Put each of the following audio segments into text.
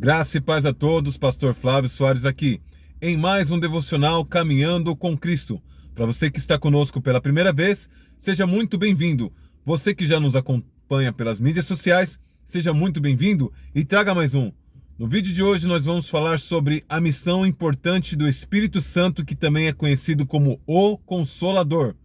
Graça e paz a todos, Pastor Flávio Soares aqui, em mais um devocional Caminhando com Cristo. Para você que está conosco pela primeira vez, seja muito bem-vindo. Você que já nos acompanha pelas mídias sociais, seja muito bem-vindo e traga mais um. No vídeo de hoje nós vamos falar sobre a missão importante do Espírito Santo, que também é conhecido como o Consolador.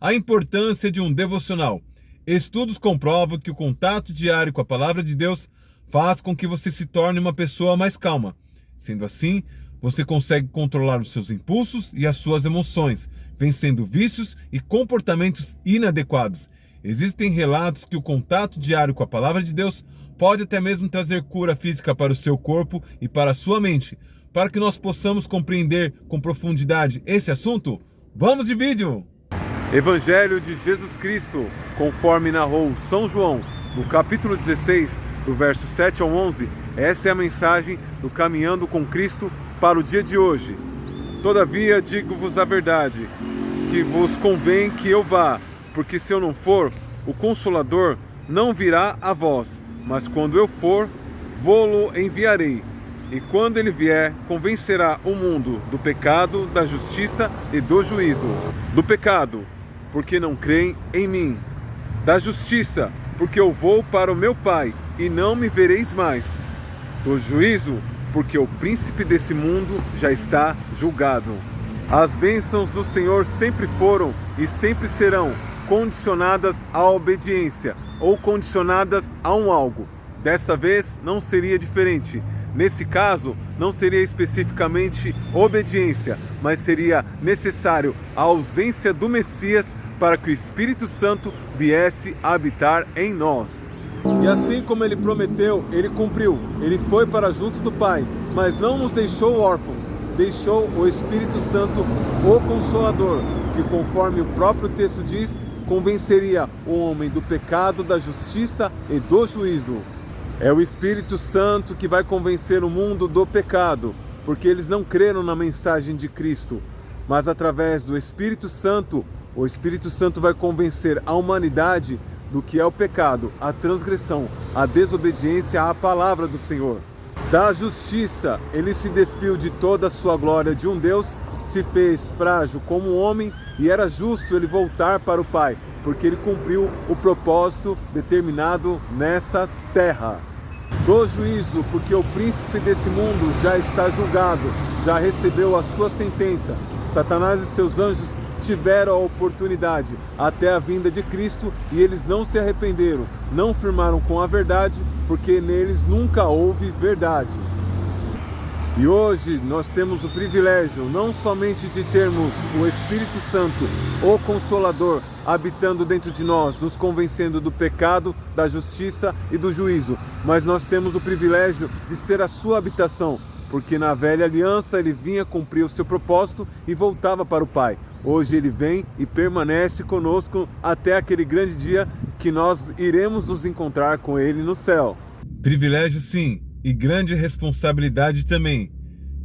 A importância de um devocional. Estudos comprovam que o contato diário com a Palavra de Deus faz com que você se torne uma pessoa mais calma. Sendo assim, você consegue controlar os seus impulsos e as suas emoções, vencendo vícios e comportamentos inadequados. Existem relatos que o contato diário com a Palavra de Deus pode até mesmo trazer cura física para o seu corpo e para a sua mente. Para que nós possamos compreender com profundidade esse assunto, vamos de vídeo! Evangelho de Jesus Cristo, conforme narrou São João, no capítulo 16, do verso 7 ao 11, essa é a mensagem do Caminhando com Cristo para o dia de hoje. Todavia digo-vos a verdade, que vos convém que eu vá, porque se eu não for, o Consolador não virá a vós, mas quando eu for, vô-lo enviarei. E quando ele vier, convencerá o mundo do pecado, da justiça e do juízo. Do pecado, porque não creem em mim. Da justiça, porque eu vou para o meu Pai, e não me vereis mais. Do juízo, porque o príncipe desse mundo já está julgado. As bênçãos do Senhor sempre foram e sempre serão condicionadas à obediência, ou condicionadas a um algo. Dessa vez não seria diferente. Nesse caso, não seria especificamente obediência, mas seria necessário a ausência do Messias para que o Espírito Santo viesse a habitar em nós. E assim como ele prometeu, ele cumpriu. Ele foi para junto do Pai, mas não nos deixou órfãos. Deixou o Espírito Santo, o Consolador, que conforme o próprio texto diz, convenceria o homem do pecado, da justiça e do juízo. É o Espírito Santo que vai convencer o mundo do pecado, porque eles não creram na mensagem de Cristo. Mas através do Espírito Santo, o Espírito Santo vai convencer a humanidade do que é o pecado, a transgressão, a desobediência à palavra do Senhor. Da justiça, ele se despiu de toda a sua glória de um Deus, se fez frágil como um homem e era justo ele voltar para o Pai, porque ele cumpriu o propósito determinado nessa terra. Do juízo, porque o príncipe desse mundo já está julgado, já recebeu a sua sentença. Satanás e seus anjos tiveram a oportunidade até a vinda de Cristo e eles não se arrependeram, não firmaram com a verdade, porque neles nunca houve verdade. E hoje nós temos o privilégio não somente de termos o Espírito Santo, o Consolador, habitando dentro de nós, nos convencendo do pecado, da justiça e do juízo, mas nós temos o privilégio de ser a sua habitação, porque na velha aliança ele vinha cumprir o seu propósito e voltava para o Pai. Hoje ele vem e permanece conosco até aquele grande dia que nós iremos nos encontrar com ele no céu. Privilégio sim, e grande responsabilidade também,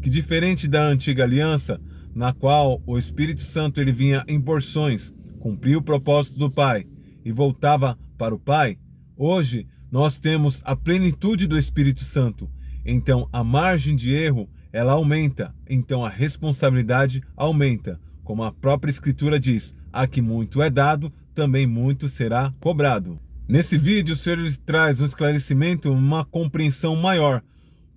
que diferente da antiga aliança, na qual o Espírito Santo ele vinha em porções, cumpria o propósito do Pai e voltava para o Pai, hoje nós temos a plenitude do Espírito Santo. Então a margem de erro ela aumenta, então a responsabilidade aumenta. Como a própria Escritura diz, a que muito é dado, também muito será cobrado. Nesse vídeo o Senhor traz um esclarecimento, uma compreensão maior.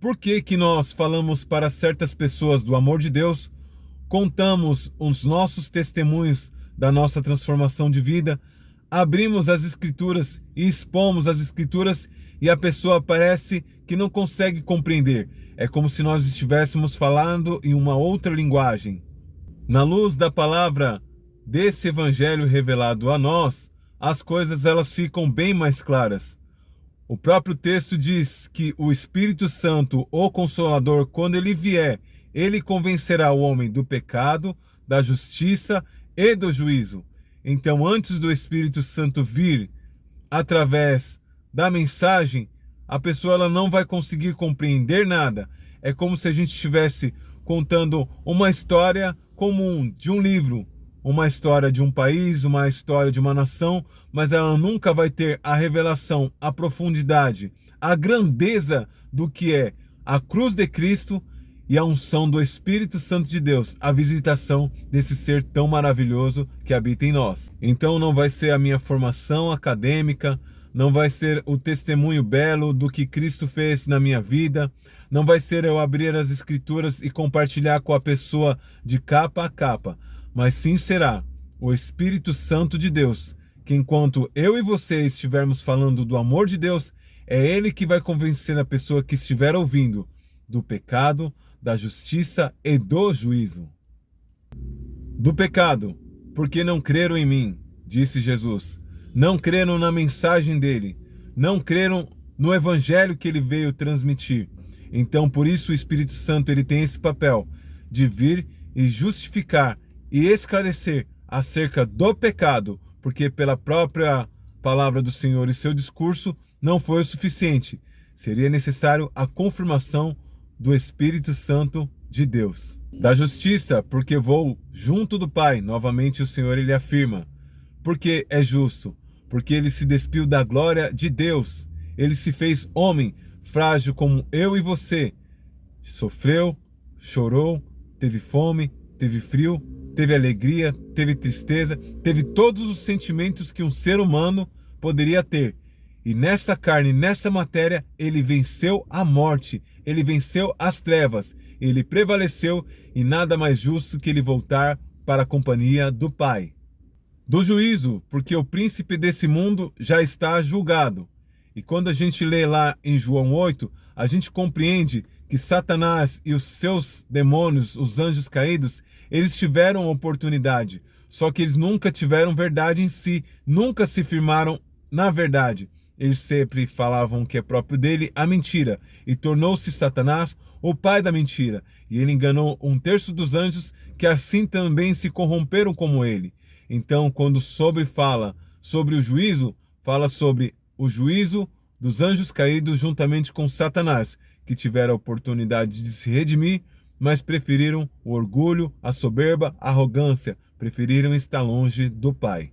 Por que que nós falamos para certas pessoas do amor de Deus, contamos os nossos testemunhos da nossa transformação de vida, abrimos as Escrituras e expomos as Escrituras e a pessoa parece que não consegue compreender. É como se nós estivéssemos falando em uma outra linguagem. Na luz da palavra desse Evangelho revelado a nós, as coisas elas ficam bem mais claras. O próprio texto diz que o Espírito Santo, o Consolador, quando ele vier, ele convencerá o homem do pecado, da justiça e do juízo. Então, antes do Espírito Santo vir através da mensagem, a pessoa ela não vai conseguir compreender nada. É como se a gente estivesse contando uma história comum de um livro, uma história de um país, uma história de uma nação, mas ela nunca vai ter a revelação, a profundidade, a grandeza do que é a cruz de Cristo e a unção do Espírito Santo de Deus, a visitação desse ser tão maravilhoso que habita em nós. Então não vai ser a minha formação acadêmica, não vai ser o testemunho belo do que Cristo fez na minha vida, não vai ser eu abrir as Escrituras e compartilhar com a pessoa de capa a capa, mas sim será o Espírito Santo de Deus, que enquanto eu e você estivermos falando do amor de Deus, é Ele que vai convencer a pessoa que estiver ouvindo do pecado, da justiça e do juízo. Do pecado, porque não creram em mim, disse Jesus. Não creram na mensagem dele, não creram no evangelho que ele veio transmitir. Então, por isso o Espírito Santo ele tem esse papel de vir e justificar e esclarecer acerca do pecado, porque pela própria palavra do Senhor e seu discurso não foi o suficiente. Seria necessário a confirmação do Espírito Santo de Deus. Da justiça, porque vou junto do Pai, novamente o Senhor ele afirma. Porque é justo, porque ele se despiu da glória de Deus. Ele se fez homem, frágil como eu e você. Sofreu, chorou, teve fome, teve frio, teve alegria, teve tristeza, teve todos os sentimentos que um ser humano poderia ter. E nessa carne, nessa matéria, ele venceu a morte, ele venceu as trevas, ele prevaleceu e nada mais justo que ele voltar para a companhia do Pai. Do juízo, porque o príncipe desse mundo já está julgado. E quando a gente lê lá em João 8, a gente compreende que Satanás e os seus demônios, os anjos caídos, eles tiveram oportunidade, só que eles nunca tiveram verdade em si, nunca se firmaram na verdade. Eles sempre falavam que é próprio dele a mentira, e tornou-se Satanás o pai da mentira, e ele enganou 1/3 dos anjos que assim também se corromperam como ele. Então, quando fala sobre o juízo, fala sobre o juízo dos anjos caídos juntamente com Satanás, que tiveram a oportunidade de se redimir, mas preferiram o orgulho, a soberba, a arrogância, preferiram estar longe do Pai.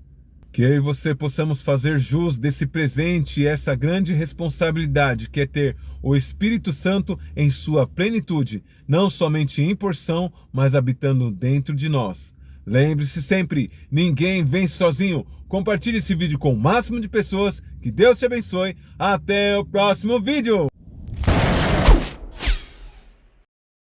Que eu e você possamos fazer jus desse presente e essa grande responsabilidade que é ter o Espírito Santo em sua plenitude, não somente em porção, mas habitando dentro de nós. Lembre-se sempre, ninguém vence sozinho. Compartilhe esse vídeo com o máximo de pessoas. Que Deus te abençoe. Até o próximo vídeo.